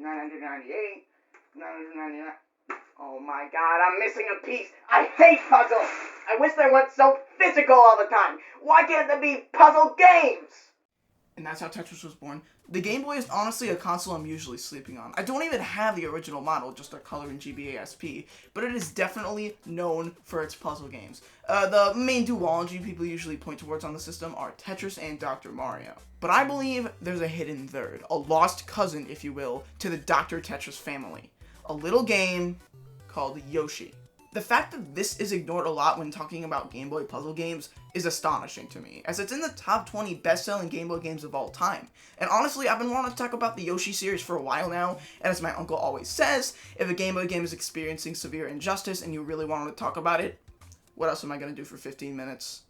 998, 999. Oh my god, I'm missing a piece. I hate puzzles. I wish they weren't so physical all the time. Why can't there be puzzle games? And that's how Tetris was born. The Game Boy is honestly a console I'm usually sleeping on. I don't even have the original model, just a color in GBASP, but it is definitely known for its puzzle games. The main duology people usually point towards on the system are Tetris and Dr. Mario. But I believe there's a hidden third, a lost cousin, if you will, to the Dr. Tetris family. A little game called Yoshi. The fact that this is ignored a lot when talking about Game Boy puzzle games is astonishing to me, as it's in the top 20 best-selling Game Boy games of all time. And honestly, I've been wanting to talk about the Yoshi series for a while now, and as my uncle always says, if a Game Boy game is experiencing severe injustice and you really wanted to talk about it, what else am I going to do for 15 minutes?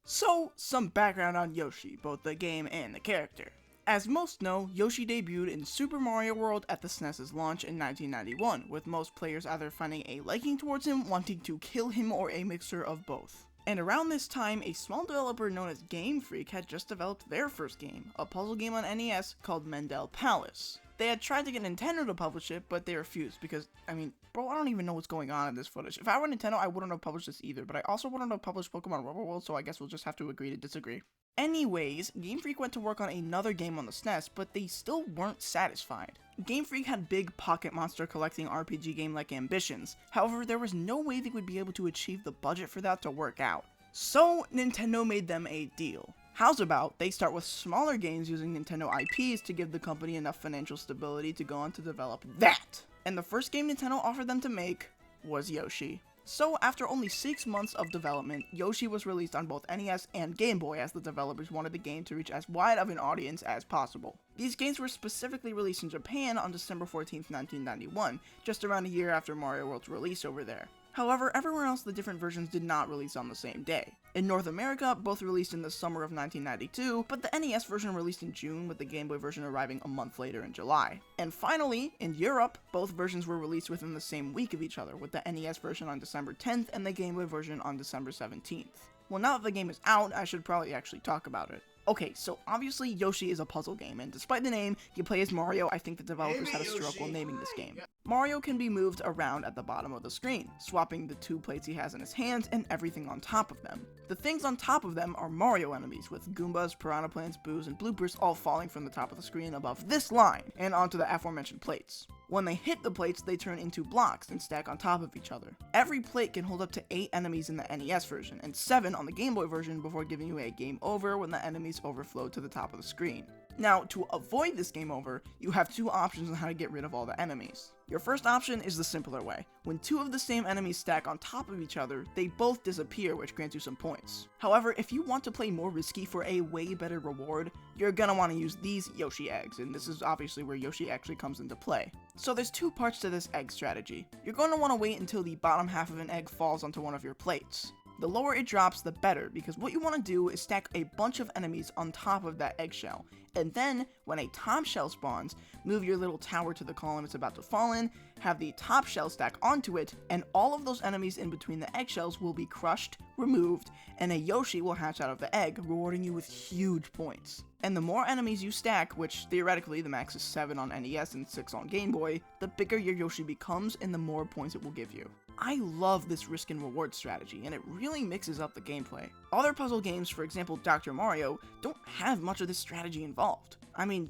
So, some background on Yoshi, both the game and the character. As most know, Yoshi debuted in Super Mario World at the SNES's launch in 1991, with most players either finding a liking towards him, wanting to kill him, or a mixture of both. And around this time, a small developer known as Game Freak had just developed their first game, a puzzle game on NES called Mendel Palace. They had tried to get Nintendo to publish it, but they refused because, I don't even know what's going on in this footage. If I were Nintendo, I wouldn't have published this either, but I also wouldn't have published Pokemon Rubber World, so I guess we'll just have to agree to disagree. Anyways, Game Freak went to work on another game on the SNES, but they still weren't satisfied. Game Freak had big pocket monster collecting RPG game-like ambitions, however there was no way they would be able to achieve the budget for that to work out. So, Nintendo made them a deal. How's about they start with smaller games using Nintendo IPs to give the company enough financial stability to go on to develop that? And the first game Nintendo offered them to make was Yoshi. So, after only 6 months of development, Yoshi was released on both NES and Game Boy as the developers wanted the game to reach as wide of an audience as possible. These games were specifically released in Japan on December 14th, 1991, just around a year after Mario World's release over there. However, everywhere else the different versions did not release on the same day. In North America, both released in the summer of 1992, but the NES version released in June, with the Game Boy version arriving a month later in July. And finally, in Europe, both versions were released within the same week of each other, with the NES version on December 10th and the Game Boy version on December 17th. Well, now that the game is out, I should probably actually talk about it. Okay, so obviously Yoshi is a puzzle game, and despite the name, you play as Mario. I think the developers had a stroke while naming this game. Mario can be moved around at the bottom of the screen, swapping the 2 plates he has in his hands and everything on top of them. The things on top of them are Mario enemies, with Goombas, Piranha Plants, Boos, and Bloopers all falling from the top of the screen above this line, and onto the aforementioned plates. When they hit the plates, they turn into blocks and stack on top of each other. Every plate can hold up to 8 enemies in the NES version, and 7 on the Game Boy version before giving you a game over when the enemies overflow to the top of the screen. Now, to avoid this game over, you have 2 options on how to get rid of all the enemies. Your first option is the simpler way. When 2 of the same enemies stack on top of each other, they both disappear, which grants you some points. However, if you want to play more risky for a way better reward, you're gonna want to use these Yoshi eggs, and this is obviously where Yoshi actually comes into play. So there's 2 parts to this egg strategy. You're going to want to wait until the bottom half of an egg falls onto one of your plates. The lower it drops, the better, because what you want to do is stack a bunch of enemies on top of that eggshell. And then, when a top shell spawns, move your little tower to the column it's about to fall in, have the top shell stack onto it, and all of those enemies in between the eggshells will be crushed, removed, and a Yoshi will hatch out of the egg, rewarding you with huge points. And the more enemies you stack, which theoretically the max is 7 on NES and 6 on Game Boy, the bigger your Yoshi becomes and the more points it will give you. I love this risk and reward strategy, and it really mixes up the gameplay. Other puzzle games, for example Dr. Mario, don't have much of this strategy involved.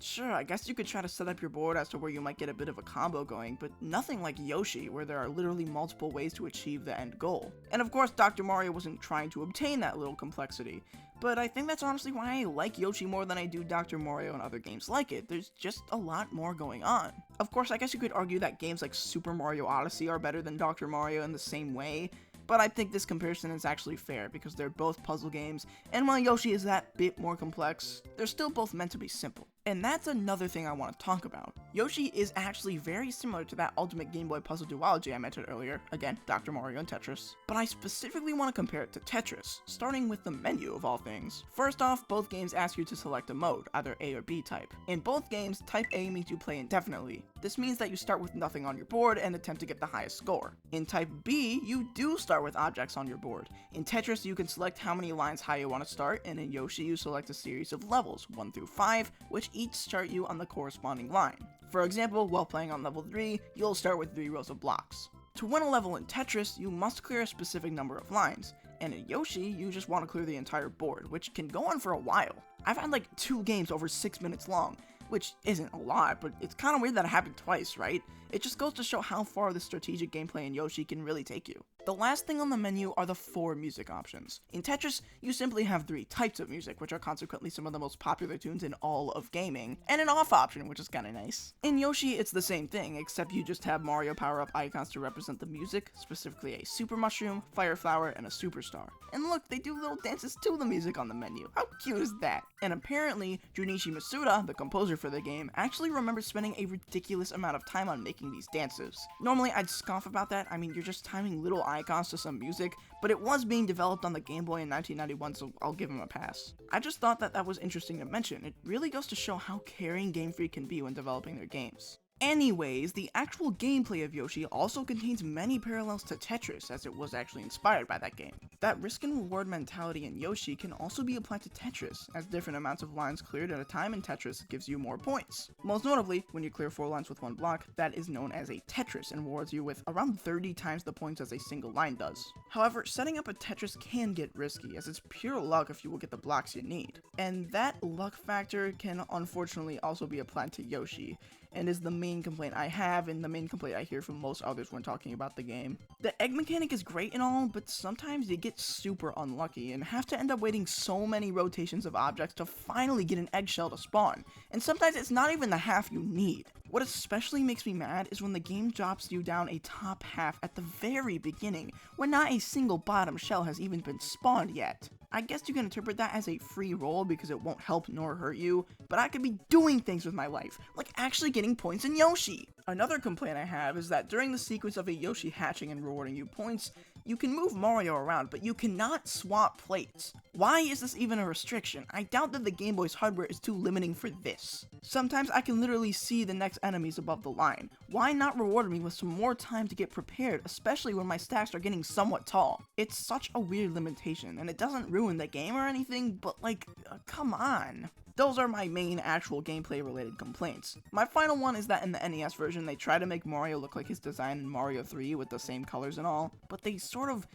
Sure, I guess you could try to set up your board as to where you might get a bit of a combo going, but nothing like Yoshi, where there are literally multiple ways to achieve the end goal. And of course, Dr. Mario wasn't trying to obtain that little complexity, but I think that's honestly why I like Yoshi more than I do Dr. Mario and other games like it. There's just a lot more going on. Of course, I guess you could argue that games like Super Mario Odyssey are better than Dr. Mario in the same way, but I think this comparison is actually fair because they're both puzzle games, and while Yoshi is that bit more complex, they're still both meant to be simple. And that's another thing I want to talk about. Yoshi is actually very similar to that Ultimate Game Boy puzzle duology I mentioned earlier, again, Dr. Mario and Tetris, but I specifically want to compare it to Tetris, starting with the menu of all things. First off, both games ask you to select a mode, either A or B type. In both games, type A means you play indefinitely. This means that you start with nothing on your board and attempt to get the highest score. In type B, you do start with objects on your board. In Tetris, you can select how many lines high you want to start, and in Yoshi, you select a series of levels, 1 through 5, which each start you on the corresponding line. For example, while playing on level 3, you'll start with 3 rows of blocks. To win a level in Tetris, you must clear a specific number of lines, and in Yoshi, you just want to clear the entire board, which can go on for a while. I've had like 2 games over 6 minutes long, which isn't a lot, but it's kind of weird that it happened twice, right? It just goes to show how far the strategic gameplay in Yoshi can really take you. The last thing on the menu are the 4 music options. In Tetris, you simply have 3 types of music, which are consequently some of the most popular tunes in all of gaming, and an off option, which is kinda nice. In Yoshi, it's the same thing, except you just have Mario power-up icons to represent the music, specifically a Super Mushroom, Fire Flower, and a Superstar. And look, they do little dances to the music on the menu. How cute is that? And apparently, Junichi Masuda, the composer for the game, actually remembers spending a ridiculous amount of time on making these dances. Normally, I'd scoff about that. I mean, you're just timing little icons to some music, but it was being developed on the Game Boy in 1991, so I'll give him a pass. I just thought that was interesting to mention. It really goes to show how caring Game Freak can be when developing their games. Anyways, the actual gameplay of Yoshi also contains many parallels to Tetris, as it was actually inspired by that game. That risk and reward mentality in Yoshi can also be applied to Tetris, as different amounts of lines cleared at a time in Tetris gives you more points. Most notably, when you clear 4 lines with 1 block, that is known as a Tetris and rewards you with around 30 times the points as a single line does. However, setting up a Tetris can get risky, as it's pure luck if you will get the blocks you need. And that luck factor can unfortunately also be applied to Yoshi, and is the main complaint I have, and the main complaint I hear from most others when talking about the game. The egg mechanic is great and all, but sometimes you get super unlucky, and have to end up waiting so many rotations of objects to finally get an eggshell to spawn, and sometimes it's not even the half you need. What especially makes me mad is when the game drops you down a top half at the very beginning, when not a single bottom shell has even been spawned yet. I guess you can interpret that as a free roll because it won't help nor hurt you, but I could be doing things with my life, like actually getting points in Yoshi. Another complaint I have is that during the sequence of a Yoshi hatching and rewarding you points, you can move Mario around, but you cannot swap plates. Why is this even a restriction? I doubt that the Game Boy's hardware is too limiting for this. Sometimes I can literally see the next enemies above the line. Why not reward me with some more time to get prepared, especially when my stacks are getting somewhat tall? It's such a weird limitation, and it doesn't ruin the game or anything, but like, come on. Those are my main actual gameplay related complaints. My final one is that in the NES version they try to make Mario look like his design in Mario 3 with the same colors and all, but they sort of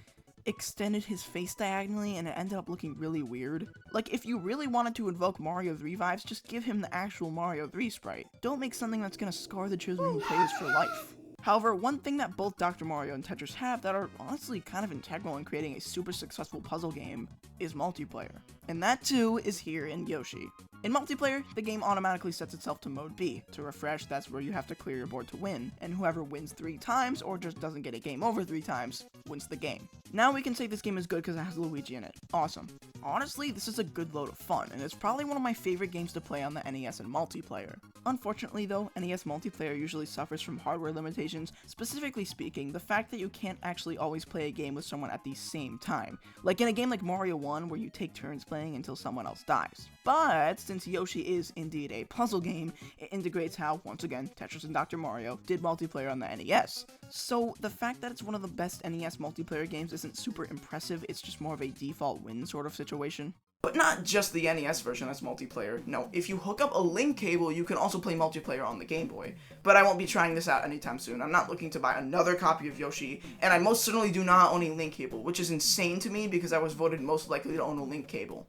extended his face diagonally and it ended up looking really weird. Like, if you really wanted to invoke Mario 3 vibes, just give him the actual Mario 3 sprite. Don't make something that's gonna scar the children who play this for life. However, one thing that both Dr. Mario and Tetris have that are honestly kind of integral in creating a super successful puzzle game is multiplayer. And that too is here in Yoshi. In multiplayer, the game automatically sets itself to mode B. To refresh, that's where you have to clear your board to win, and whoever wins 3 times, or just doesn't get a game over 3 times, wins the game. Now we can say this game is good because it has Luigi in it. Awesome. Honestly, this is a good load of fun, and it's probably one of my favorite games to play on the NES in multiplayer. Unfortunately though, NES multiplayer usually suffers from hardware limitations, specifically speaking, the fact that you can't actually always play a game with someone at the same time. Like in a game like Mario 1 where you take turns playing until someone else dies. But since Yoshi is indeed a puzzle game, it integrates how, once again, Tetris and Dr. Mario did multiplayer on the NES. So the fact that it's one of the best NES multiplayer games isn't super impressive, it's just more of a default win sort of situation. But not just the NES version as multiplayer. No, if you hook up a link cable, you can also play multiplayer on the Game Boy. But I won't be trying this out anytime soon. I'm not looking to buy another copy of Yoshi, and I most certainly do not own a link cable, which is insane to me because I was voted most likely to own a link cable.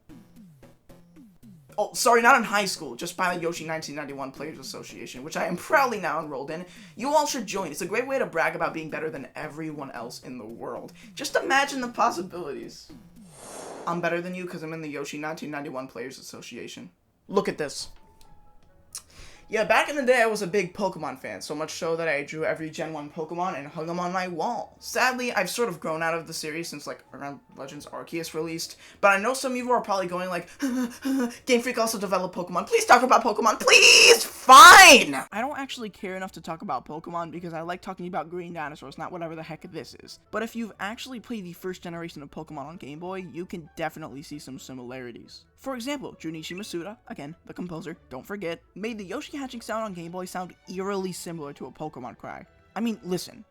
Oh, sorry, not in high school, just by the Yoshi 1991 Players Association, which I am proudly now enrolled in. You all should join. It's a great way to brag about being better than everyone else in the world. Just imagine the possibilities. I'm better than you because I'm in the Yoshi 1991 Players Association. Look at this. Yeah, back in the day I was a big Pokemon fan, so much so that I drew every Gen 1 Pokemon and hung them on my wall. Sadly, I've sort of grown out of the series since like around Legends Arceus released, but I know some of you are probably going like, Game Freak also developed Pokemon, please talk about Pokemon, please! Fine! I don't actually care enough to talk about Pokemon because I like talking about green dinosaurs, not whatever the heck this is. But if you've actually played the first generation of Pokemon on Game Boy, you can definitely see some similarities. For example, Junichi Masuda, again, the composer, don't forget, made the Yoshi hatching sound on Game Boy sound eerily similar to a Pokemon cry. I mean, listen.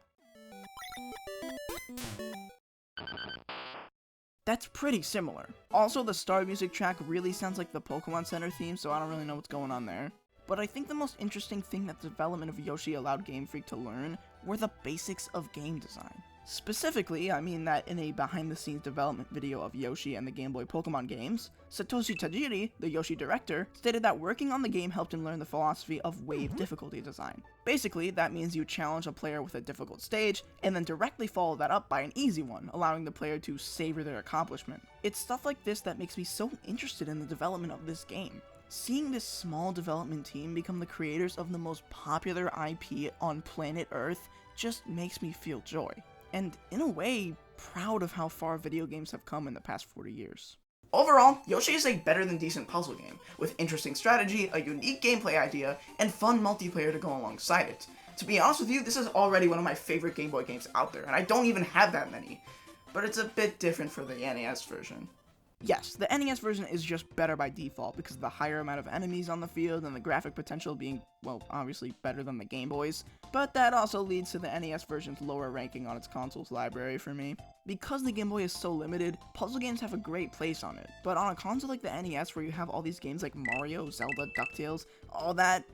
That's pretty similar. Also, the Star music track really sounds like the Pokemon Center theme, so I don't really know what's going on there. But I think the most interesting thing that the development of Yoshi allowed Game Freak to learn were the basics of game design. Specifically, I mean that in a behind-the-scenes development video of Yoshi and the Game Boy Pokemon games, Satoshi Tajiri, the Yoshi director, stated that working on the game helped him learn the philosophy of wave difficulty design. Basically, that means you challenge a player with a difficult stage, and then directly follow that up by an easy one, allowing the player to savor their accomplishment. It's stuff like this that makes me so interested in the development of this game. Seeing this small development team become the creators of the most popular IP on planet Earth just makes me feel joy. And in a way, proud of how far video games have come in the past 40 years. Overall, Yoshi is a better than decent puzzle game, with interesting strategy, a unique gameplay idea, and fun multiplayer to go alongside it. To be honest with you, this is already one of my favorite Game Boy games out there, and I don't even have that many. But it's a bit different for the NES version. Yes, the NES version is just better by default because of the higher amount of enemies on the field and the graphic potential being, well, obviously better than the Game Boy's, but that also leads to the NES version's lower ranking on its console's library for me. Because the Game Boy is so limited, puzzle games have a great place on it, but on a console like the NES where you have all these games like Mario, Zelda, DuckTales, all that,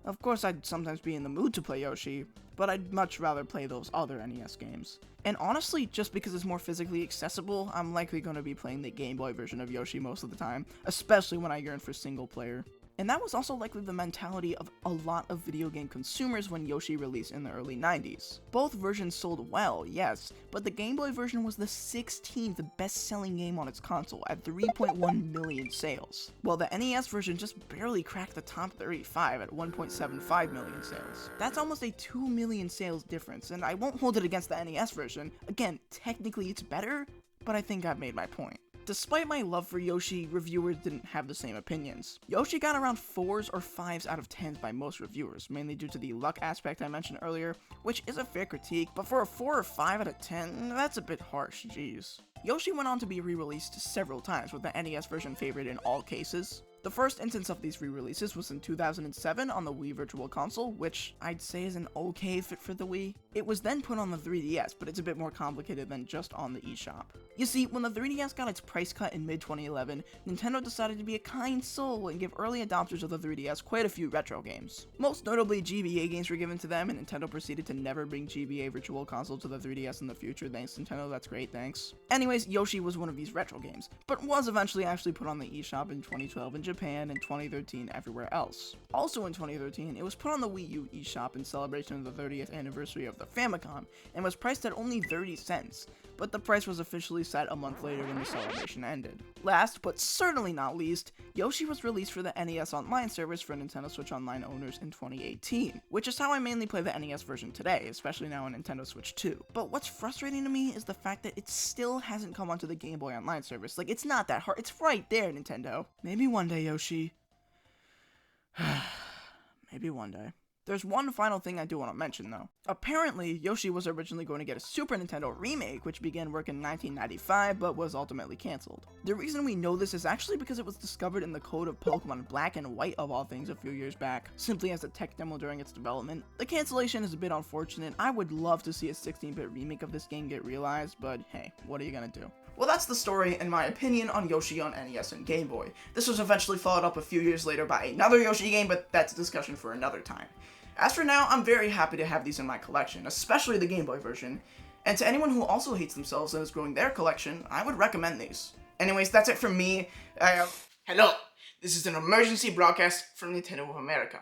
of course I'd sometimes be in the mood to play Yoshi, but I'd much rather play those other NES games. And honestly, just because it's more physically accessible, I'm likely going to be playing the Game Boy version of Yoshi most of the time, especially when I yearn for single player. And that was also likely the mentality of a lot of video game consumers when Yoshi released in the early 90s. Both versions sold well, yes, but the Game Boy version was the 16th best-selling game on its console at 3.1 million sales, while the NES version just barely cracked the top 35 at 1.75 million sales. That's almost a 2 million sales difference, and I won't hold it against the NES version. Again, technically it's better, but I think I've made my point. Despite my love for Yoshi, reviewers didn't have the same opinions. Yoshi got around 4s or 5s out of 10s by most reviewers, mainly due to the luck aspect I mentioned earlier, which is a fair critique, but for a 4 or 5 out of 10, that's a bit harsh, jeez. Yoshi went on to be re-released several times, with the NES version favored in all cases. The first instance of these re-releases was in 2007 on the Wii Virtual Console, which I'd say is an okay fit for the Wii. It was then put on the 3DS, but it's a bit more complicated than just on the eShop. You see, when the 3DS got its price cut in mid-2011, Nintendo decided to be a kind soul and give early adopters of the 3DS quite a few retro games. Most notably, GBA games were given to them, and Nintendo proceeded to never bring GBA Virtual Console to the 3DS in the future. Thanks, Nintendo, that's great, thanks. Anyways, Yoshi was one of these retro games, but was eventually actually put on the eShop in 2012 in Japan and 2013 everywhere else. Also in 2013, it was put on the Wii U eShop in celebration of the 30th anniversary of the Famicom, and was priced at only 30 cents, but the price was officially set a month later when the celebration ended. Last, but certainly not least, Yoshi was released for the NES Online service for Nintendo Switch Online owners in 2018, which is how I mainly play the NES version today, especially now on Nintendo Switch 2. But what's frustrating to me is the fact that it still hasn't come onto the Game Boy Online service. Like, it's not that hard, it's right there, Nintendo. Maybe one day, Yoshi. Maybe one day. There's one final thing I do want to mention though. Apparently, Yoshi was originally going to get a Super Nintendo remake, which began work in 1995, but was ultimately cancelled. The reason we know this is actually because it was discovered in the code of Pokemon Black and White of all things a few years back, simply as a tech demo during its development. The cancellation is a bit unfortunate. I would love to see a 16-bit remake of this game get realized, but hey, what are you gonna do? Well, that's the story, in my opinion, on Yoshi on NES and Game Boy. This was eventually followed up a few years later by another Yoshi game, but that's a discussion for another time. As for now, I'm very happy to have these in my collection, especially the Game Boy version, and to anyone who also hates themselves and is growing their collection, I would recommend these. Anyways, that's it from me. Hello, this is an emergency broadcast from Nintendo of America.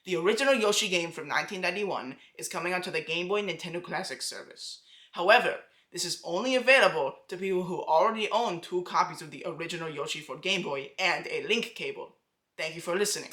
The original Yoshi game from 1991 is coming onto the Game Boy Nintendo Classic service. However, this is only available to people who already own 2 copies of the original Yoshi for Game Boy and a link cable. Thank you for listening.